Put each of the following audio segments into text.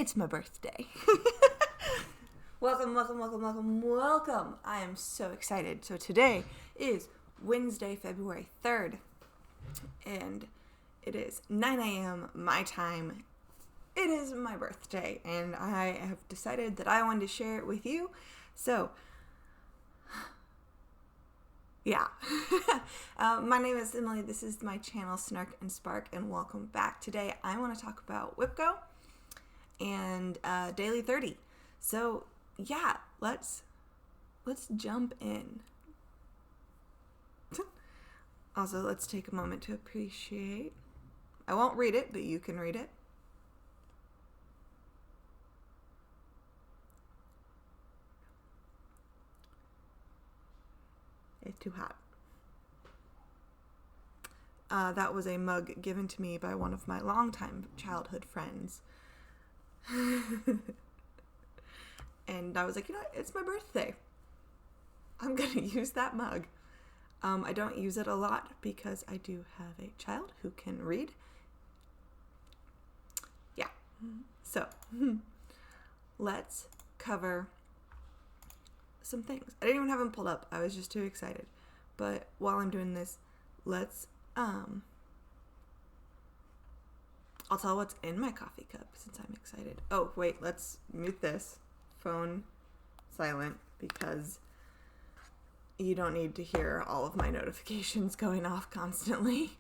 It's my birthday. Welcome. I am so excited. So today is Wednesday, February 3rd, and it is 9 a.m. my time. It is my birthday, and I have decided that I wanted to share it with you. So, yeah. My name is Emily. This is my channel, Snark and Spark, and welcome back. Today, I want to talk about WIPGO and Daily 30. So, yeah, let's jump in. Also, let's take a moment to appreciate. I won't read it, but you can read it. It's too hot. That was a mug given to me by one of my longtime childhood friends. And I was like, you know what? It's my birthday. I'm going to use that mug. I don't use it a lot because I do have a child who can read. Yeah. So, let's cover some things. I didn't even have them pulled up. I was just too excited. But while I'm doing this, let's I'll tell what's in my coffee cup since I'm excited. Oh, wait, let's mute this. Phone silent because you don't need to hear all of my notifications going off constantly.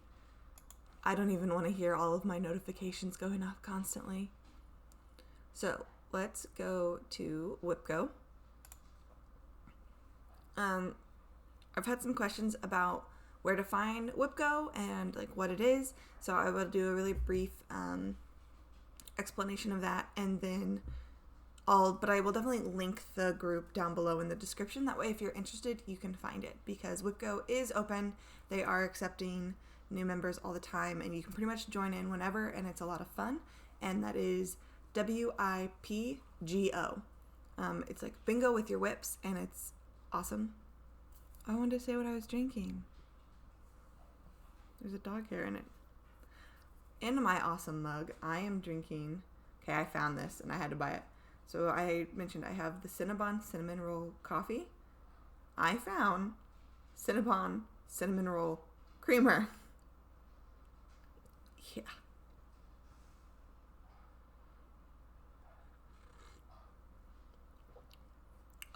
I don't even want to hear all of my notifications going off constantly. So, let's go to WIPGO. I've had some questions about where to find WIPGO and like what it is, so I will do a really brief explanation of that, and then but I will definitely link the group down below in the description. That way, if you're interested, you can find it, because WIPGO is open. They are accepting new members all the time, and you can pretty much join in whenever, and it's a lot of fun. And that is WIPGO. It's like bingo with your whips, and it's awesome. I wanted to say what I was drinking. There's a dog hair in it. In my awesome mug, I am drinking... Okay, I found this, and I had to buy it. So I mentioned I have the Cinnabon Cinnamon Roll Coffee. I found Cinnabon Cinnamon Roll Creamer. Yeah.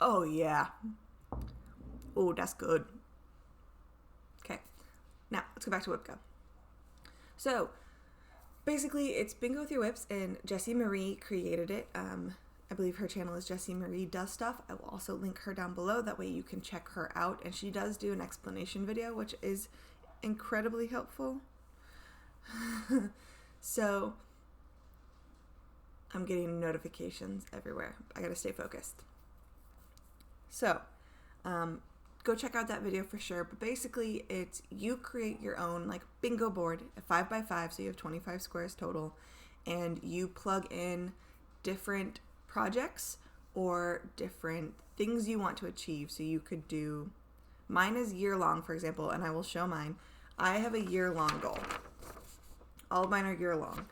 Oh, yeah. Oh, that's good. Okay. Now, let's go back to WIPGO. So, basically, it's Bingo with Your Whips, and Jessie Marie created it. I believe her channel is Jessie Marie Does Stuff. I will also link her down below. That way you can check her out. And she does do an explanation video, which is incredibly helpful. So, I'm getting notifications everywhere. I gotta stay focused. So, go check out that video for sure. But basically, it's you create your own like bingo board, a 5x5, so you have 25 squares total, and you plug in different projects or different things you want to achieve. So you could do, mine is year-long, for example, and I will show mine. I have a year-long goal. All of mine are year-long.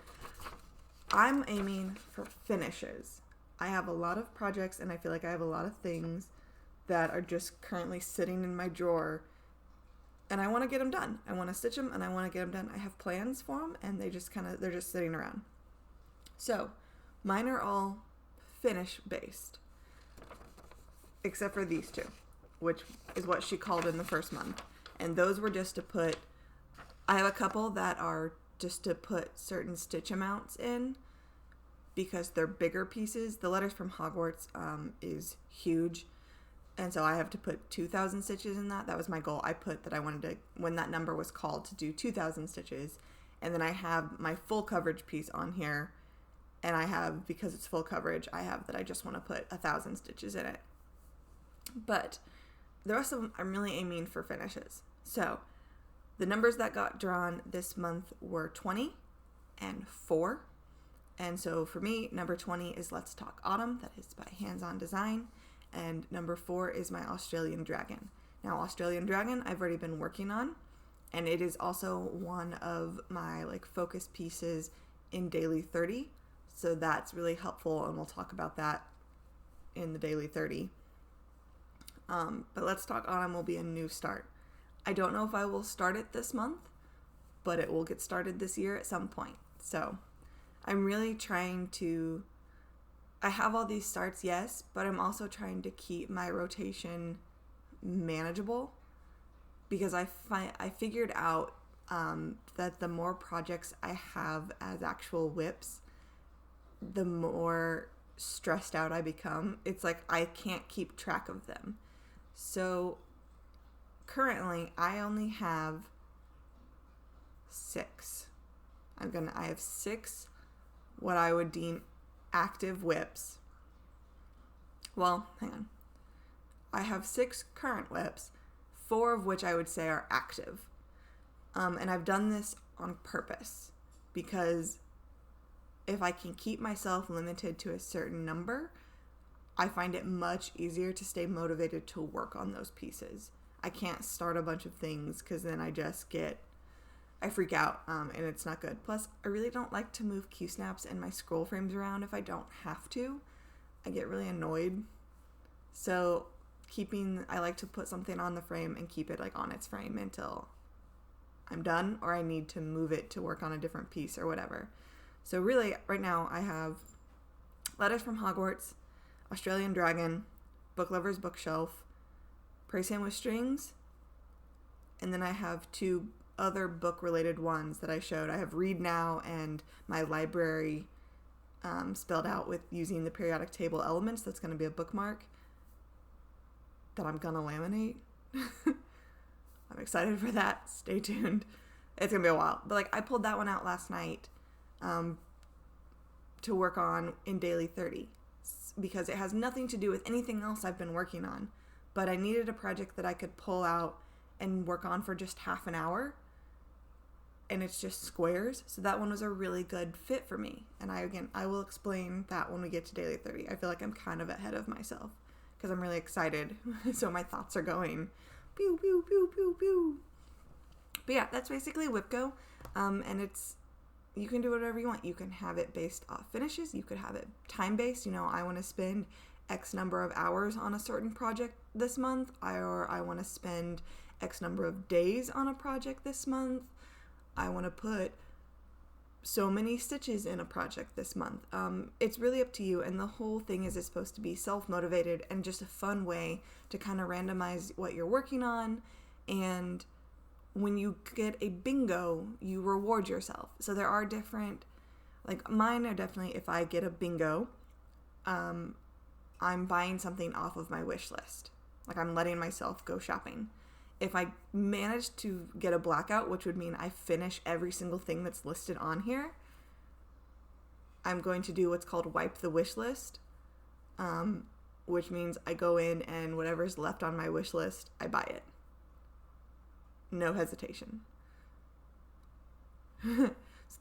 I'm aiming for finishes. I have a lot of projects, and I feel like I have a lot of things that are just currently sitting in my drawer, and I want to get them done. I want to stitch them, and I want to get them done. I have plans for them, and they're just sitting around. So, mine are all finish based, except for these two, which is what she called in the first month. And those were just to put, I have a couple that are just to put certain stitch amounts in, because they're bigger pieces. The Letters from Hogwarts is huge. And so I have to put 2,000 stitches in that. That was my goal. I put that I wanted to, when that number was called, to do 2,000 stitches. And then I have my full coverage piece on here. And I have, because it's full coverage, I have that I just want to put 1,000 stitches in it. But the rest of them, I'm really aiming for finishes. So the numbers that got drawn this month were 20 and 4. And so for me, number 20 is Let's Talk Autumn. That is by Hands On Design. And number 4 is my Australian Dragon. Now, Australian Dragon, I've already been working on, and it is also one of my like focus pieces in Daily 30. So that's really helpful, and we'll talk about that in the Daily 30. But Let's Talk Autumn will be a new start. I don't know if I will start it this month, but it will get started this year at some point. So I'm really trying to, I have all these starts, yes, but I'm also trying to keep my rotation manageable, because I figured out that the more projects I have as actual WIPs, the more stressed out I become. It's like I can't keep track of them. So currently I only have 6. I have 6 what I would deem active WIPs. Well, hang on. I have 6 current WIPs, 4 of which I would say are active. And I've done this on purpose, because if I can keep myself limited to a certain number, I find it much easier to stay motivated to work on those pieces. I can't start a bunch of things, because then I freak out, and it's not good. Plus, I really don't like to move cue snaps and my scroll frames around if I don't have to. I get really annoyed. So I like to put something on the frame and keep it like on its frame until I'm done, or I need to move it to work on a different piece or whatever. So really, right now I have Letters from Hogwarts, Australian Dragon, Book Lover's Bookshelf, Pray Sandwich Strings, and then I have 2 other book-related ones that I showed. I have Read Now and my library spelled out with using the periodic table elements. That's going to be a bookmark that I'm going to laminate. I'm excited for that. Stay tuned. It's going to be a while. But I pulled that one out last night to work on in Daily 30, because it has nothing to do with anything else I've been working on. But I needed a project that I could pull out and work on for just half an hour. And it's just squares. So that one was a really good fit for me. And I will explain that when we get to Daily 30. I feel like I'm kind of ahead of myself because I'm really excited. So my thoughts are going pew, pew, pew, pew, pew. But yeah, that's basically WIPGO. And you can do whatever you want. You can have it based off finishes. You could have it time-based. I want to spend X number of hours on a certain project this month. Or I want to spend X number of days on a project this month. I want to put so many stitches in a project this month. It's really up to you, and the whole thing is it's supposed to be self-motivated and just a fun way to kind of randomize what you're working on. And when you get a bingo, you reward yourself. So there are different, mine are definitely, if I get a bingo, I'm buying something off of my wish list. I'm letting myself go shopping. If I manage to get a blackout, which would mean I finish every single thing that's listed on here, I'm going to do what's called wipe the wish list, which means I go in and whatever's left on my wish list, I buy it. No hesitation. So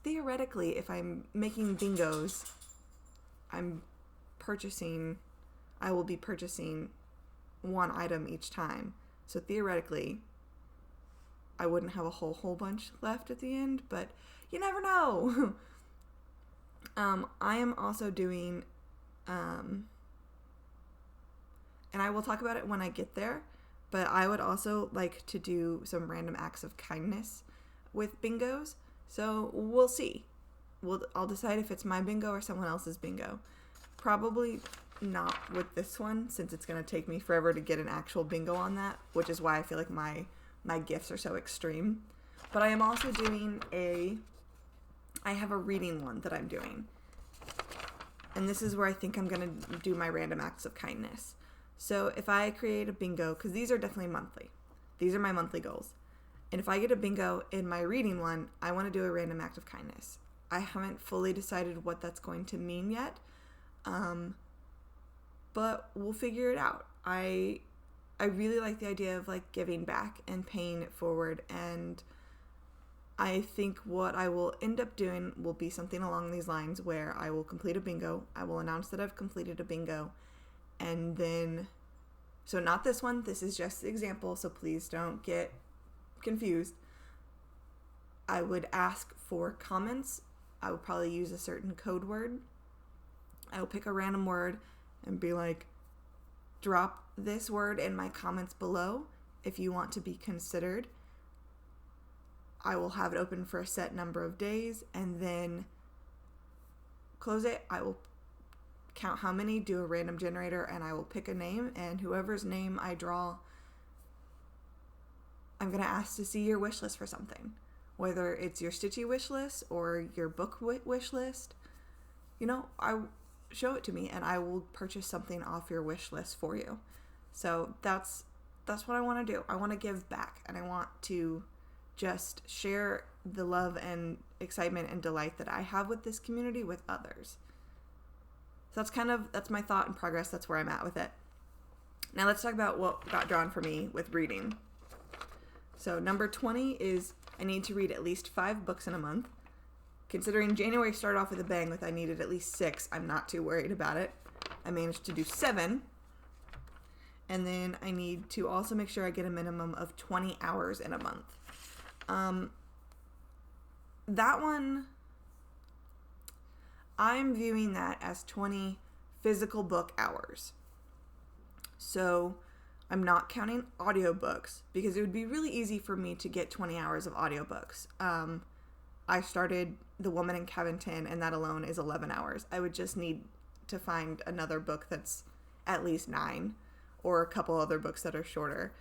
theoretically, if I'm making bingos, I will be purchasing one item each time. So theoretically, I wouldn't have a whole bunch left at the end, but you never know. I am also doing, and I will talk about it when I get there, but I would also like to do some random acts of kindness with bingos. So we'll see. I'll decide if it's my bingo or someone else's bingo. Probably not with this one, since it's going to take me forever to get an actual bingo on that, which is why I feel like my gifts are so extreme. But I am also doing I have a reading one that I'm doing. And this is where I think I'm going to do my random acts of kindness. So if I create a bingo, because these are definitely monthly. These are my monthly goals. And if I get a bingo in my reading one, I want to do a random act of kindness. I haven't fully decided what that's going to mean yet. But we'll figure it out. I really like the idea of giving back and paying it forward, and I think what I will end up doing will be something along these lines where I will complete a bingo. I will announce that I've completed a bingo, and then, so not this one, this is just the example, so please don't get confused. I would ask for comments. I would probably use a certain code word I will pick a random word and be like, drop this word in my comments below if you want to be considered. I will have it open for a set number of days and then close it. I will count how many, do a random generator, and I will pick a name, and whoever's name I draw, I'm going to ask to see your wish list for something. Whether it's your Stitchy wish list or your book wish list, show it to me and I will purchase something off your wish list for you. So that's what I want to do. I want to give back, and I want to just share the love and excitement and delight that I have with this community with others. So that's my thought and progress. That's where I'm at with it. Now let's talk about what got drawn for me with reading. So number 20 is I need to read at least 5 books in a month. Considering January started off with a bang with I needed at least 6, I'm not too worried about it. I managed to do 7. And then I need to also make sure I get a minimum of 20 hours in a month. That one, I'm viewing that as 20 physical book hours. So I'm not counting audiobooks because it would be really easy for me to get 20 hours of audiobooks. I started The Woman in Cabin 10, and that alone is 11 hours. I would just need to find another book that's at least 9 or a couple other books that are shorter.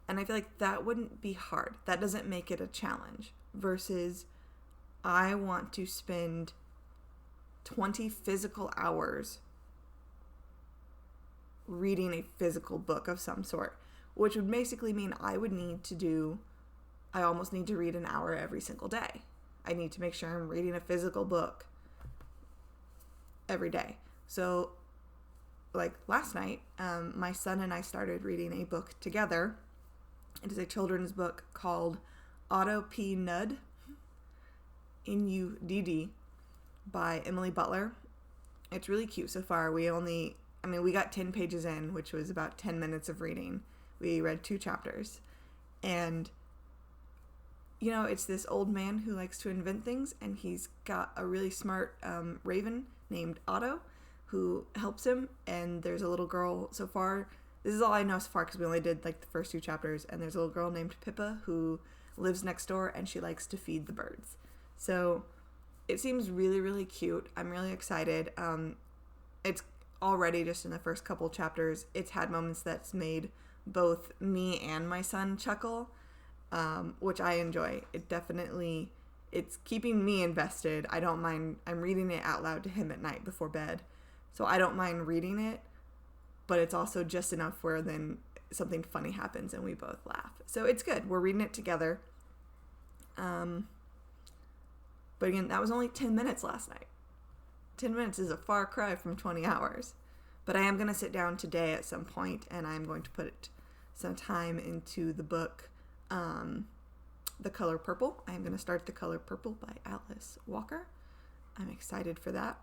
And I feel like that wouldn't be hard. That doesn't make it a challenge. Versus I want to spend 20 physical hours reading a physical book of some sort, which would basically mean I almost need to read an hour every single day. I need to make sure I'm reading a physical book every day. So like last night, my son and I started reading a book together. It is a children's book called Otto P. Nudd, N-U-D-D, by Emily Butler. It's really cute so far. We got 10 pages in, which was about 10 minutes of reading. We read 2 chapters. And, it's this old man who likes to invent things, and he's got a really smart raven named Otto who helps him. And there's a little girl so far. This is all I know so far because we only did like the first 2 chapters. And there's a little girl named Pippa who lives next door, and she likes to feed the birds. So it seems really, really cute. I'm really excited. It's already just in the first couple chapters, it's had moments that's made both me and my son chuckle, which I enjoy. It's keeping me invested. I don't mind. I'm reading it out loud to him at night before bed, so I don't mind reading it, but it's also just enough where then something funny happens and we both laugh. So it's good. We're reading it together. But again, that was only 10 minutes last night. 10 minutes is a far cry from 20 hours. But I am going to sit down today at some point, and I'm going to put some time into the book, The Color Purple. I am going to start The Color Purple by Alice Walker. I'm excited for that.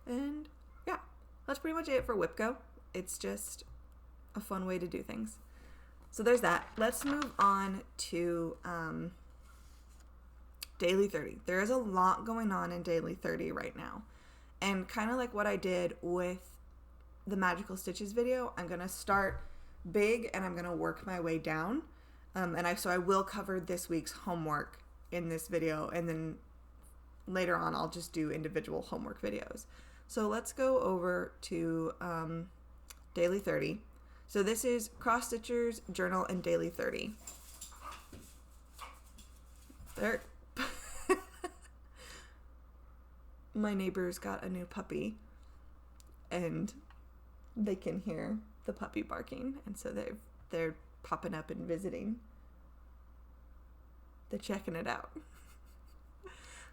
And yeah, that's pretty much it for WIPGO. It's just a fun way to do things. So there's that. Let's move on to Daily 30. There is a lot going on in Daily 30 right now. And kind of like what I did with the Magical Stitches video, I'm going to start big and I'm going to work my way down. So I will cover this week's homework in this video, and then later on I'll just do individual homework videos. So let's go over to Daily 30. So this is Cross Stitcher's Journal and Daily 30. There. My neighbors got a new puppy, and they can hear the puppy barking, and so they're popping up and visiting. They're checking it out.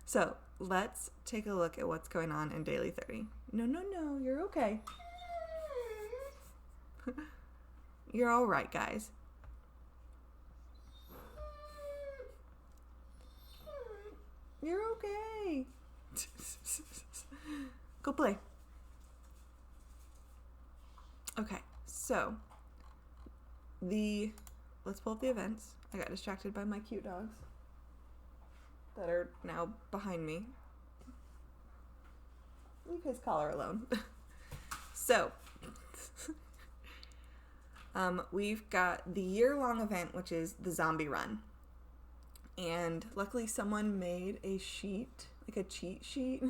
So let's take a look at what's going on in Daily 30. No, you're okay. You're all right, guys. You're okay. Go play. Okay, so let's pull up the events. I got distracted by my cute dogs that are now behind me. leave his collar alone. So, we've got the year-long event, which is the zombie run. And luckily someone made a sheet, like a cheat sheet,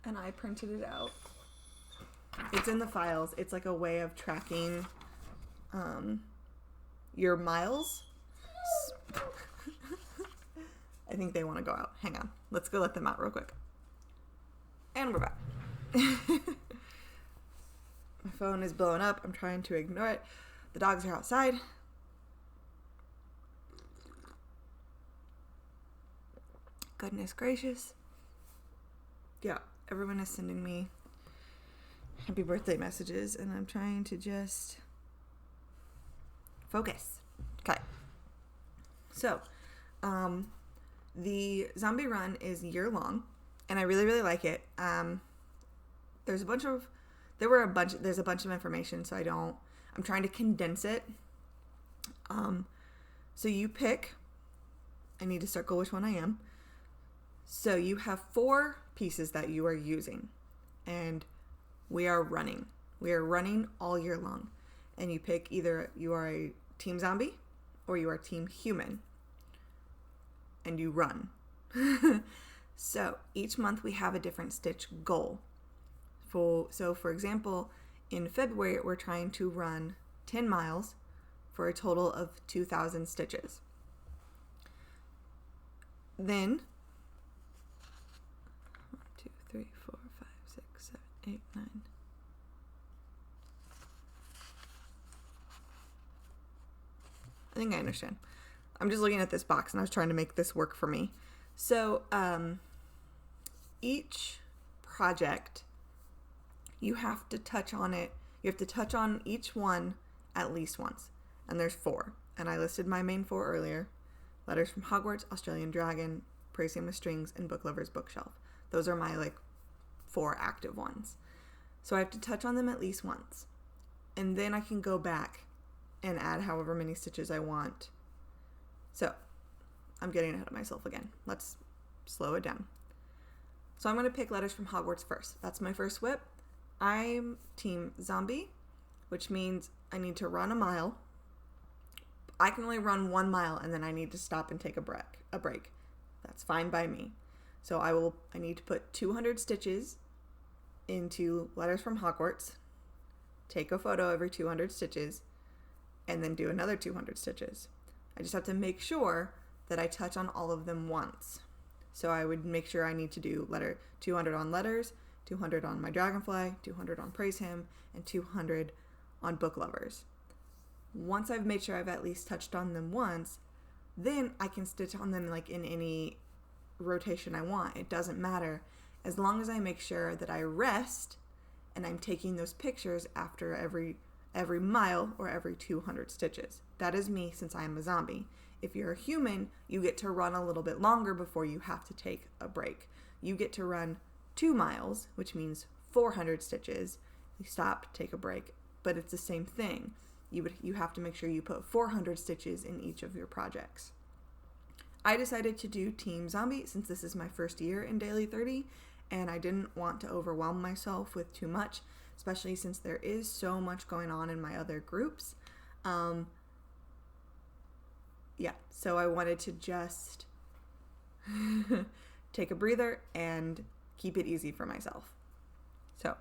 and I printed it out. It's in the files. It's like a way of tracking your miles. I think they want to go out. Hang on. Let's go let them out real quick. And we're back. My phone is blowing up. I'm trying to ignore it. The dogs are outside. Goodness gracious. Yeah, everyone is sending me happy birthday messages, and I'm trying to just focus. Okay. So, the zombie run is year long, and I really, really like it. There's a bunch of information, so I'm trying to condense it. So you pick, I need to circle which one I am. So you have 4 pieces that you are using, and we are running. We are running all year long, and you pick either you are a team zombie or you are team human, and you run. So each month we have a different stitch goal. So for example, in February, we're trying to run 10 miles for a total of 2,000 stitches. Then 1, 2, 3, 4, 5, 6, 7, 8, 9. I think I understand. I'm just looking at this box and I was trying to make this work for me. So each project, you have to touch on it. You have to touch on each one at least once. And there's 4. And I listed my main 4 earlier. Letters from Hogwarts, Australian Dragon, Praise Him with Strings, and Book Lover's Bookshelf. Those are my 4 active ones. So I have to touch on them at least once. And then I can go back and add however many stitches I want. So I'm getting ahead of myself again. Let's slow it down. So I'm going to pick Letters from Hogwarts first. That's my first whip. I'm team zombie, which means I need to run a mile. I can only run 1 mile and then I need to stop and take a break. That's fine by me. So I need to put 200 stitches into Letters from Hogwarts, take a photo every 200 stitches, and then do another 200 stitches. I just have to make sure that I touch on all of them once. So I would make sure I need to do 200 on letters, 200 on my dragonfly, 200 on Praise Him, and 200 on Book Lovers. Once I've made sure I've at least touched on them once, then I can stitch on them in any rotation I want. It doesn't matter as long as I make sure that I rest and I'm taking those pictures after every mile or every 200 stitches. That is me, since I am a zombie. If you're a human, you get to run a little bit longer before you have to take a break. You get to run 2 miles, which means 400 stitches. You stop, take a break, but it's the same thing. You have to make sure you put 400 stitches in each of your projects. I decided to do Team Zombie since this is my first year in Daily 30, and I didn't want to overwhelm myself with too much, especially since there is so much going on in my other groups. So I wanted to just take a breather and keep it easy for myself. So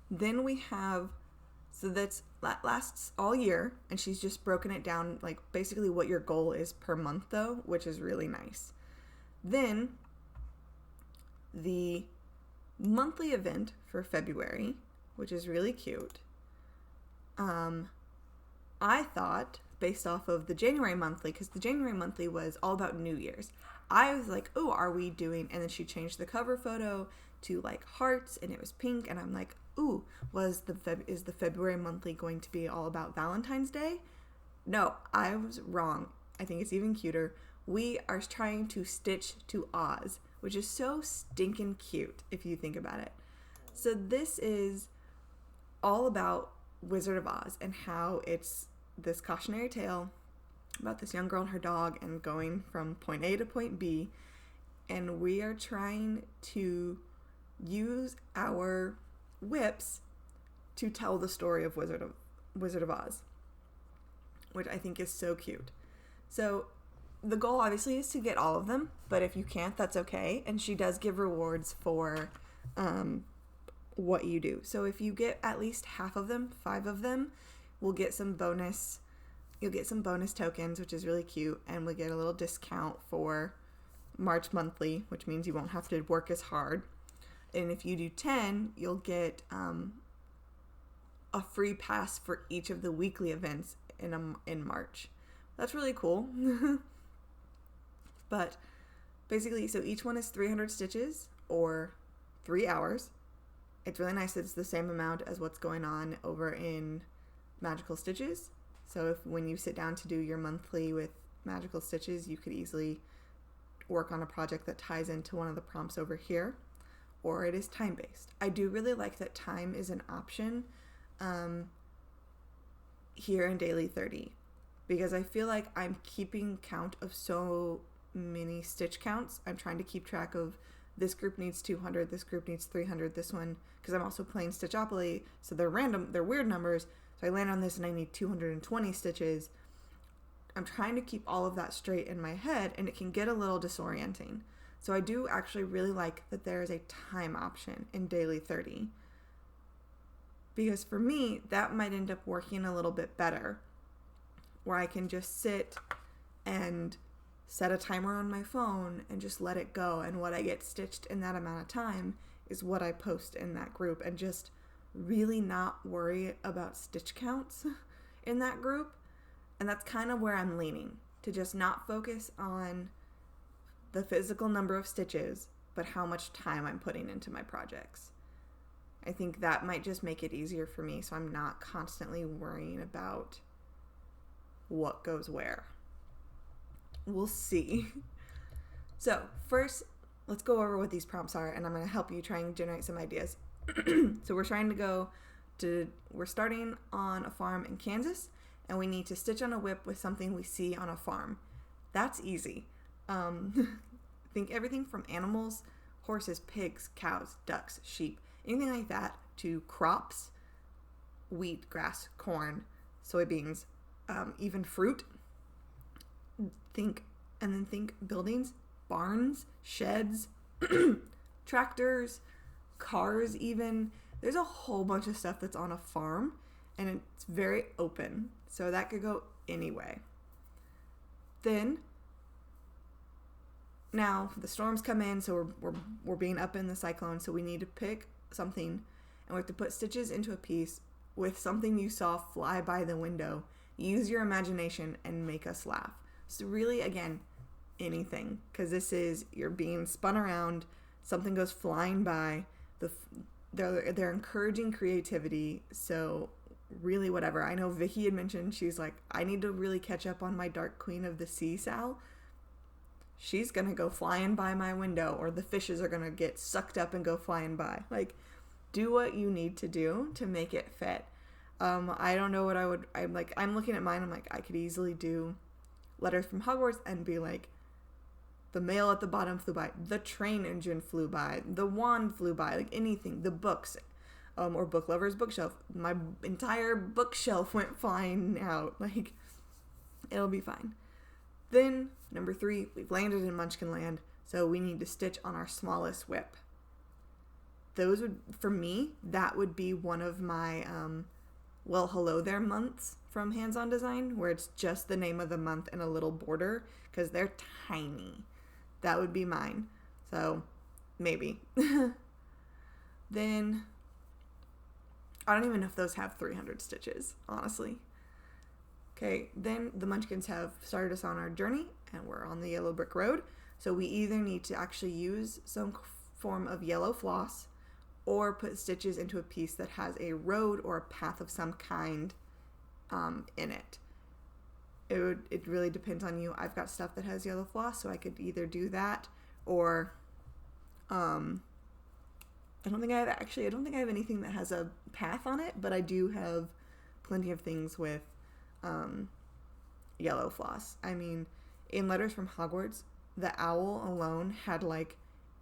then we have, that lasts all year, and she's just broken it down, basically what your goal is per month though, which is really nice. Then the monthly event for February, which is really cute. I thought, based off of the January monthly, because the January monthly was all about New Year's, I was like, oh, are we doing, and then she changed the cover photo to hearts, and it was pink, and I'm like, ooh, is the February monthly going to be all about Valentine's Day? No, I was wrong. I think it's even cuter. We are trying to stitch to Oz, which is so stinking cute if you think about it. So this is all about Wizard of Oz and how it's this cautionary tale about this young girl and her dog and going from point A to point B, and we are trying to use our whips to tell the story of Wizard of Oz, which I think is so cute. So the goal obviously is to get all of them, but if you can't, that's okay. And she does give rewards for what you do. So if you get at least half of them, 5 of them, you'll get some bonus tokens, which is really cute, and we get a little discount for March monthly, which means you won't have to work as hard. And if you do 10, you'll get a free pass for each of the weekly events in March. That's really cool. But basically, so each one is 300 stitches or 3 hours. It's really nice that it's the same amount as what's going on over in Magical Stitches. So if when you sit down to do your monthly with Magical Stitches, you could easily work on a project that ties into one of the prompts over here, or it is time-based. I do really like that time is an option here in Daily 30, because I feel like I'm keeping count of so many stitch counts. I'm trying to keep track of this group needs 200, this group needs 300, this one, because I'm also playing Stitchopoly, so they're random, they're weird numbers, so I land on this and I need 220 stitches. I'm trying to keep all of that straight in my head, and it can get a little disorienting. So I do actually really like that there is a time option in Daily 30, because for me, that might end up working a little bit better, where I can just sit and set a timer on my phone and just let it go, and what I get stitched in that amount of time is what I post in that group, and just really not worry about stitch counts in that group. And that's kind of where I'm leaning, to just not focus on the physical number of stitches, but how much time I'm putting into my projects. I think that might just make it easier for me, so I'm not constantly worrying about what goes where. We'll see. So first, let's go over what these prompts are, and I'm going to help you try and generate some ideas. So we're starting on a farm in Kansas, and we need to stitch on a whip with something we see on a farm. That's easy. Think everything from animals, horses, pigs, cows, ducks, sheep, anything like that, to crops, wheat, grass, corn, soybeans, even fruit. Think buildings, barns, sheds, tractors, cars even. There's a whole bunch of stuff that's on a farm, and it's very open, so that could go anyway. Then, now the storms come in, so we're being up in the cyclone, so we need to pick something, and we have to put stitches into a piece with something you saw fly by the window. Use your imagination and make us laugh. So really, again, anything, because this is, you're being spun around, something goes flying by, they're encouraging creativity, so really whatever. I know Vicky had mentioned, she's like, I need to really catch up on my Dark Queen of the Sea, Sal. She's gonna go flying by my window, or the fishes are gonna get sucked up and go flying by. Like, do what you need to do to make it fit. I don't know what I'm looking at mine, I'm like, I could easily do Letters from Hogwarts and be like, the mail at the bottom flew by, the train engine flew by, the wand flew by, like anything, the books, or Book Lover's bookshelf. My entire bookshelf went flying out. Like, it'll be fine. Then, number 3, we've landed in Munchkin Land, so we need to stitch on our smallest whip. Those would, for me, that would be one of my, well, hello there months from Hands On Design, where it's just the name of the month and a little border, because they're tiny. That would be mine. So, maybe. Then, I don't even know if those have 300 stitches, honestly. Okay, then the Munchkins have started us on our journey, and we're on the yellow brick road. So we either need to actually use some form of yellow floss, or put stitches into a piece that has a road or a path of some kind in it. It really depends on you. I've got stuff that has yellow floss, so I could either do that, or I don't think I have anything that has a path on it, but I do have plenty of things with yellow floss. I mean, in Letters from Hogwarts, the owl alone had like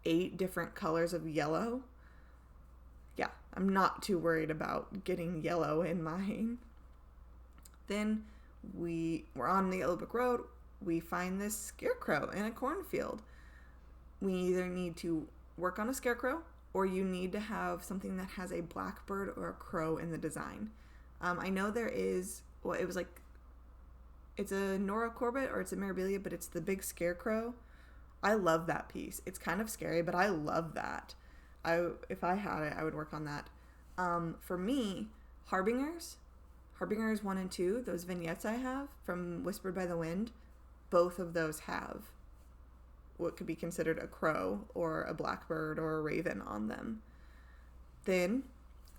8 different colors of yellow. Yeah, I'm not too worried about getting yellow in mine. Then we're on the Yellow Brick Road. We find this scarecrow in a cornfield. We either need to work on a scarecrow, or you need to have something that has a blackbird or a crow in the design. I know there is, well, it was like, it's a Nora Corbett or it's a Mirabilia, but it's the big scarecrow. I love that piece. It's kind of scary, but I love that. If I had it, I would work on that. For me, Harbingers 1 and 2, those vignettes I have from Whispered by the Wind, both of those have what could be considered a crow or a blackbird or a raven on them. Then,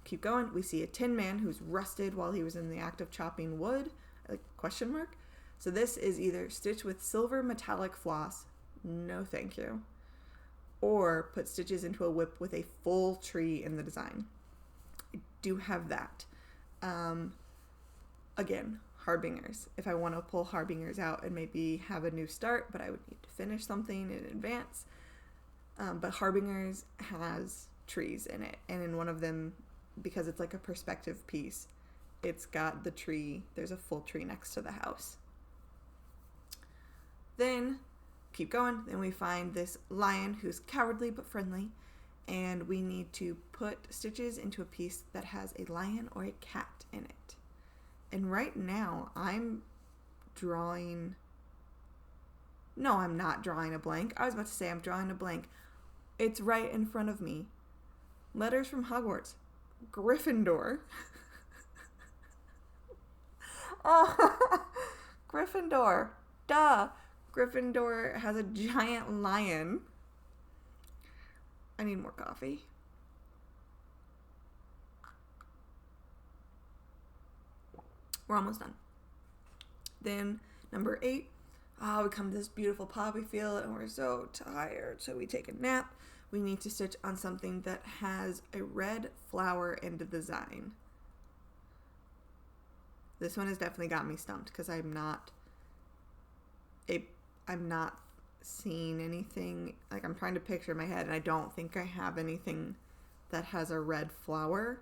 keep going, we see a Tin Man who's rusted while he was in the act of chopping wood, like question mark. So this is either stitched with silver metallic floss, no thank you, or put stitches into a whip with a full tree in the design. I do have that. Again, Harbingers. If I want to pull Harbingers out and maybe have a new start, but I would need to finish something in advance. But Harbingers has trees in it, and in one of them, because it's like a perspective piece, it's got the tree, there's a full tree next to the house. Then, keep going, then we find this lion who's cowardly but friendly, and we need to put stitches into a piece that has a lion or a cat in it. And right now, I'm not drawing a blank. I was about to say I'm drawing a blank. It's right in front of me. Letters from Hogwarts. Gryffindor. Oh, Gryffindor. Duh. Gryffindor has a giant lion. I need more coffee. We're almost done. Then number 8. We come to this beautiful poppy field and we're so tired, so we take a nap. We need to stitch on something that has a red flower in the design. This one has definitely got me stumped because I'm not seeing anything. Like, I'm trying to picture in my head and I don't think I have anything that has a red flower.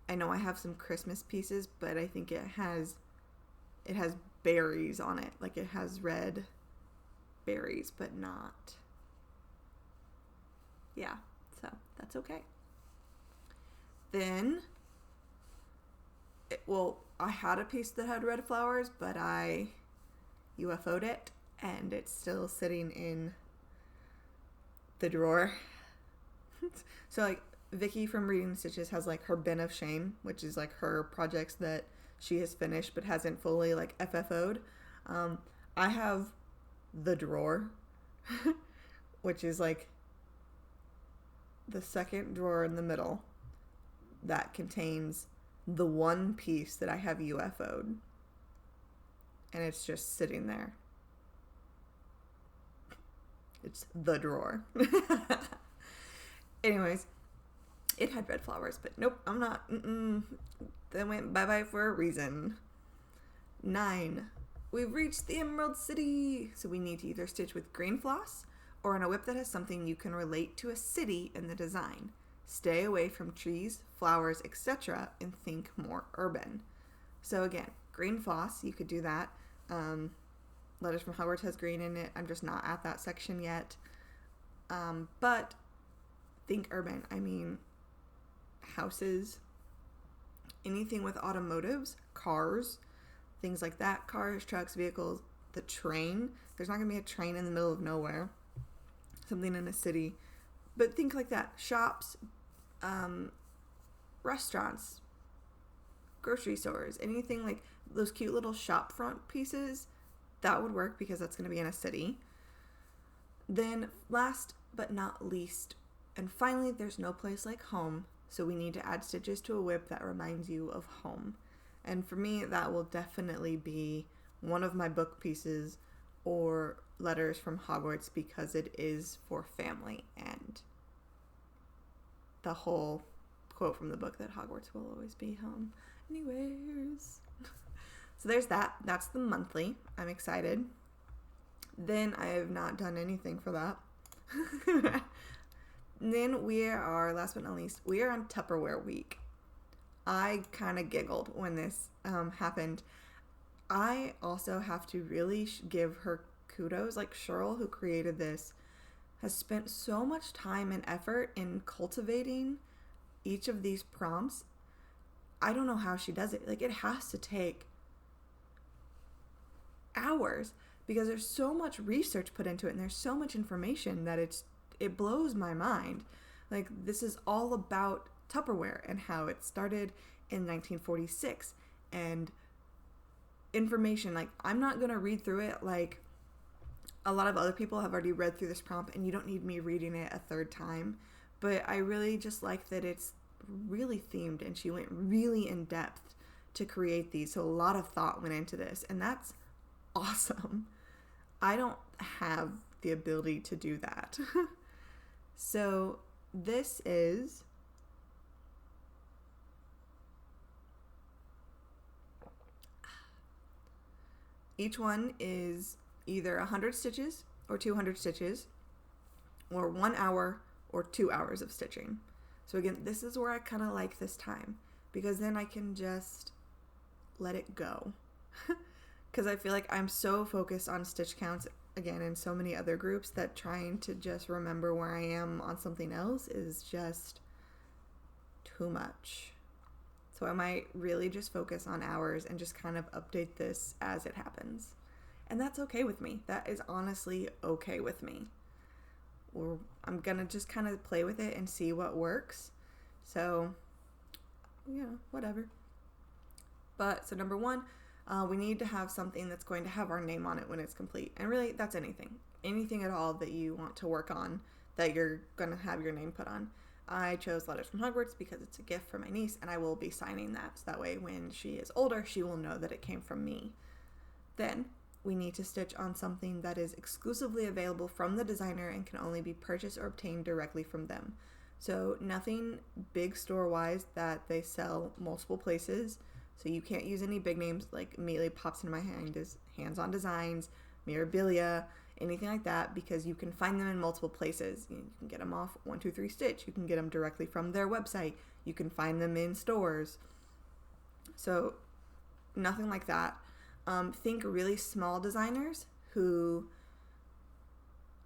I know I have some Christmas pieces, but I think it has berries on it. Like, it has red berries, but not. Yeah, so that's okay. Then, I had a piece that had red flowers, but I UFO'd it, and it's still sitting in the drawer. So, like, Vicky from Reading Stitches has, like, her bin of shame, which is, like, her projects that she has finished but hasn't fully, like, FFO'd. I have the drawer, which is, like, the second drawer in the middle that contains the one piece that I have UFO'd. And it's just sitting there. It's the drawer. Anyways, it had red flowers, but nope, I'm not. They went bye-bye for a reason. 9. We've reached the Emerald City. So we need to either stitch with green floss or on a whip that has something you can relate to a city in the design. Stay away from trees, flowers, etc. and think more urban. So again, green floss, you could do that. Letters from Hogwarts has green in it. I'm just not at that section yet. But think urban. I mean, houses, anything with automotives, cars, things like that. Cars, trucks, vehicles, the train. There's not going to be a train in the middle of nowhere. Something in a city. But think like that. Shops, restaurants, grocery stores, anything like those cute little shop front pieces, that would work because that's going to be in a city. Then last but not least, and finally, there's no place like home, so we need to add stitches to a whip that reminds you of home. And for me, that will definitely be one of my book pieces or Letters from Hogwarts because it is for family and the whole quote from the book that Hogwarts will always be home. Anyways. So there's that. That's the monthly. I'm excited. Then I have not done anything for that. Then we are, last but not least, we are on Tupperware week. I kind of giggled when this happened. I also have to really give her kudos. Like, Cheryl, who created this, has spent so much time and effort in cultivating each of these prompts. I don't know how she does it. Like, it has to take hours because there's so much research put into it and there's so much information that it blows my mind. Like, this is all about Tupperware and how it started in 1946 and information. Like, I'm not going to read through it like a lot of other people have already read through this prompt, and you don't need me reading it a third time. But I really just like that it's really themed and she went really in depth to create these. So a lot of thought went into this, and that's awesome. I don't have the ability to do that. So this is each one is either 100 stitches or 200 stitches or 1 hour or 2 hours of stitching. So again, this is where I kind of like this time because then I can just let it go. Because I feel like I'm so focused on stitch counts again in so many other groups that trying to just remember where I am on something else is just too much. So I might really just focus on hours and just kind of update this as it happens. And that's okay with me. That is honestly okay with me. Or I'm going to just kind of play with it and see what works. So, whatever. But, so number one, we need to have something that's going to have our name on it when it's complete. And really, that's anything. Anything at all that you want to work on that you're going to have your name put on. I chose Letters from Hogwarts because it's a gift for my niece, and I will be signing that. So that way, when she is older, she will know that it came from me. Then, we need to stitch on something that is exclusively available from the designer and can only be purchased or obtained directly from them. So nothing big store-wise that they sell multiple places. So you can't use any big names. Like, immediately pops in my mind is Hands-On Designs, Mirabilia, anything like that, because you can find them in multiple places. You can get them off 123 Stitch. You can get them directly from their website. You can find them in stores. So nothing like that. Think really small designers who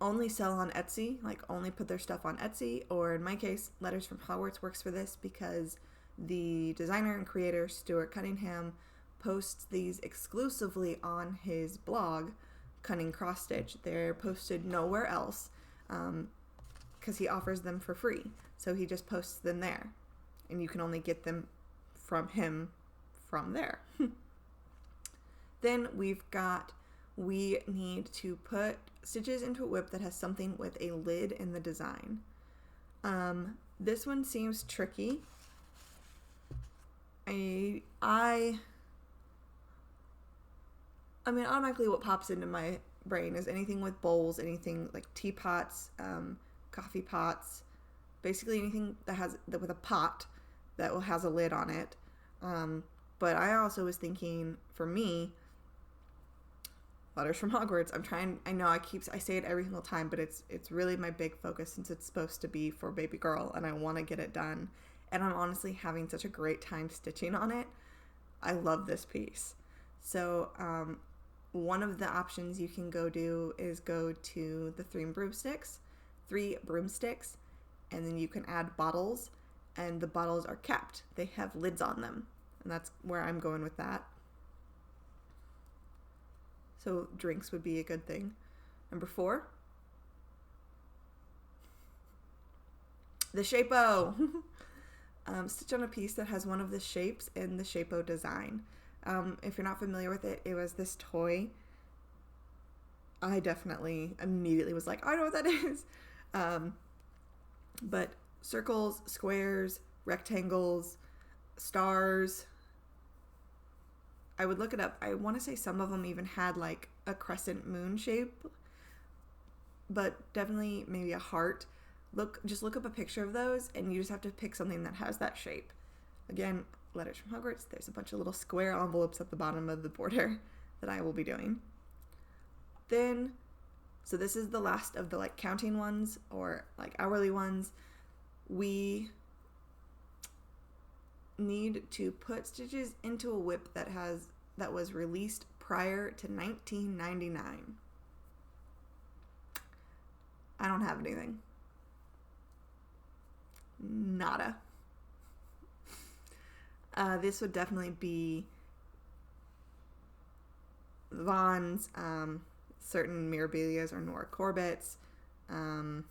only sell on Etsy, like only put their stuff on Etsy, or in my case, Letters from Hogwarts works for this because the designer and creator, Stuart Cunningham, posts these exclusively on his blog, Cunning Cross Stitch. They're posted nowhere else because he offers them for free. So he just posts them there, and you can only get them from him from there. Then we need to put stitches into a whip that has something with a lid in the design. This one seems tricky. I mean, automatically what pops into my brain is anything with bowls, anything like teapots, coffee pots, basically anything that with a pot that has a lid on it. But I also was thinking, for me, Letters from Hogwarts. I know I say it every single time, but it's really my big focus since it's supposed to be for baby girl and I want to get it done. And I'm honestly having such a great time stitching on it. I love this piece. So one of the options you can go do is go to the three broomsticks, and then you can add bottles, and the bottles are capped. They have lids on them, and that's where I'm going with that. So drinks would be a good thing. Number 4, the Shape-O. Stitch on a piece that has one of the shapes in the Shape-O design. If you're not familiar with it, it was this toy. I definitely immediately was like, I know what that is. But circles, squares, rectangles, stars. I would look it up. I want to say some of them even had like a crescent moon shape, but definitely maybe a heart. Just look up a picture of those, and you just have to pick something that has that shape. Again, Letters from Hogwarts, there's a bunch of little square envelopes at the bottom of the border that I will be doing. Then So this is the last of the like counting ones or like hourly ones. We need to put stitches into a WIP that was released prior to 1999. I don't have anything. Nada. This would definitely be Vaughn's, certain Mirabilias or Nora Corbett's, I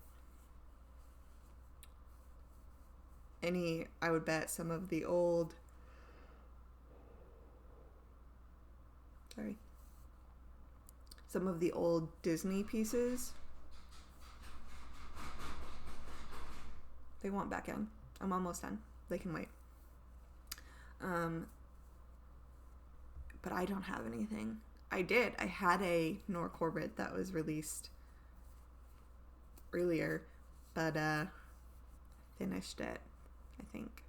would bet some of the old, some of the old Disney pieces. They want back in. I'm almost done. They can wait. But I don't have anything. I had a Nora Corbett that was released earlier, but finished it, I think.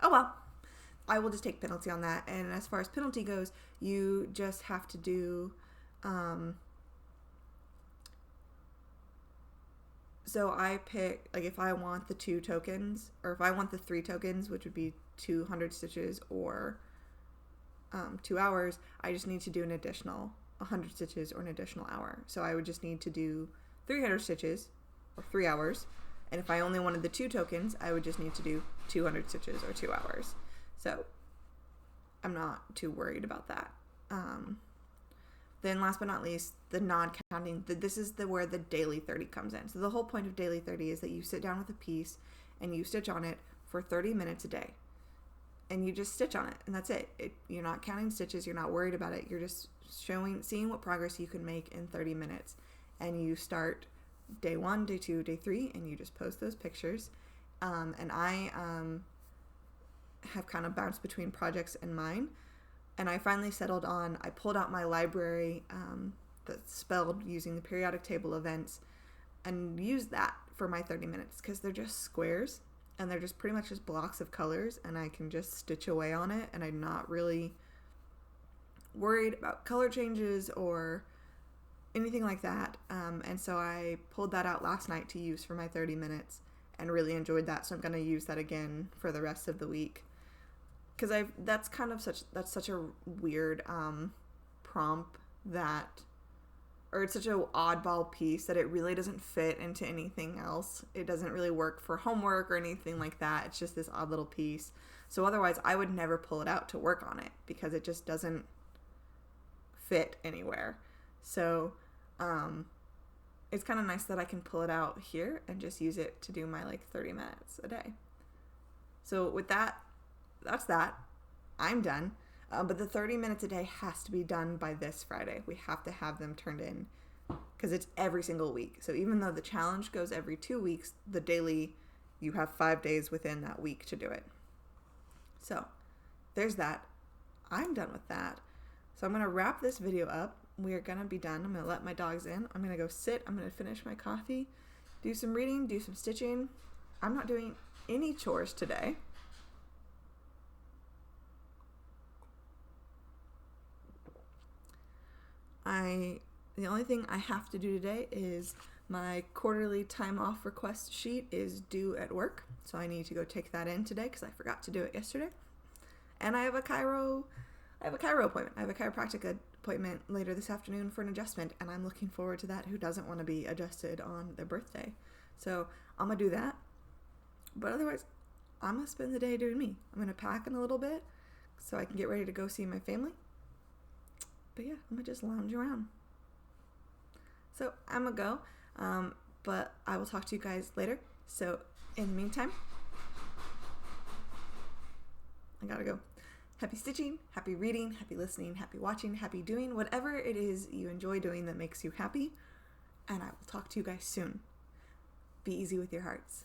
Oh well. I will just take penalty on that. And as far as penalty goes, you just have to do so I pick, like, if I want the 2 tokens, or if I want the 3 tokens, which would be 200 stitches or 2 hours, I just need to do an additional 100 stitches or an additional hour. So I would just need to do 300 stitches or 3 hours. And if I only wanted the 2 tokens, I would just need to do 200 stitches or 2 hours. So I'm not too worried about that. Then last but not least, the non-counting. This is where the daily 30 comes in. So the whole point of daily 30 is that you sit down with a piece and you stitch on it for 30 minutes a day. And you just stitch on it, and that's it. You're not counting stitches. You're not worried about it. You're just seeing what progress you can make in 30 minutes. And you start day 1, day 2, day 3, and you just post those pictures. And I have kind of bounced between projects and mine. And I finally settled on, I pulled out my library that's spelled using the periodic table events and used that for my 30 minutes because they're just squares and they're just pretty much just blocks of colors, and I can just stitch away on it, and I'm not really worried about color changes or anything like that. And so I pulled that out last night to use for my 30 minutes and really enjoyed that. So I'm going to use that again for the rest of the week. Because that's such a weird prompt or it's such an oddball piece that it really doesn't fit into anything else. It doesn't really work for homework or anything like that. It's just this odd little piece. So otherwise, I would never pull it out to work on it because it just doesn't fit anywhere. So it's kind of nice that I can pull it out here and just use it to do my 30 minutes a day. So with that, that's that. I'm done. But the 30 minutes a day has to be done by this Friday. We have to have them turned in because it's every single week. So even though the challenge goes every 2 weeks, the daily, you have 5 days within that week to do it. So there's that. I'm done with that. So I'm going to wrap this video up. We are going to be done. I'm going to let my dogs in. I'm going to go sit. I'm going to finish my coffee, do some reading, do some stitching. I'm not doing any chores today. The only thing I have to do today is my quarterly time off request sheet is due at work. So I need to go take that in today because I forgot to do it yesterday. And I have a chiro appointment. I have a chiropractic appointment later this afternoon for an adjustment, and I'm looking forward to that. Who doesn't want to be adjusted on their birthday? So I'm going to do that. But otherwise, I'm going to spend the day doing me. I'm going to pack in a little bit so I can get ready to go see my family. But yeah, I'm going to just lounge around. So I'm going to go, but I will talk to you guys later. So in the meantime, I got to go. Happy stitching, happy reading, happy listening, happy watching, happy doing, whatever it is you enjoy doing that makes you happy. And I will talk to you guys soon. Be easy with your hearts.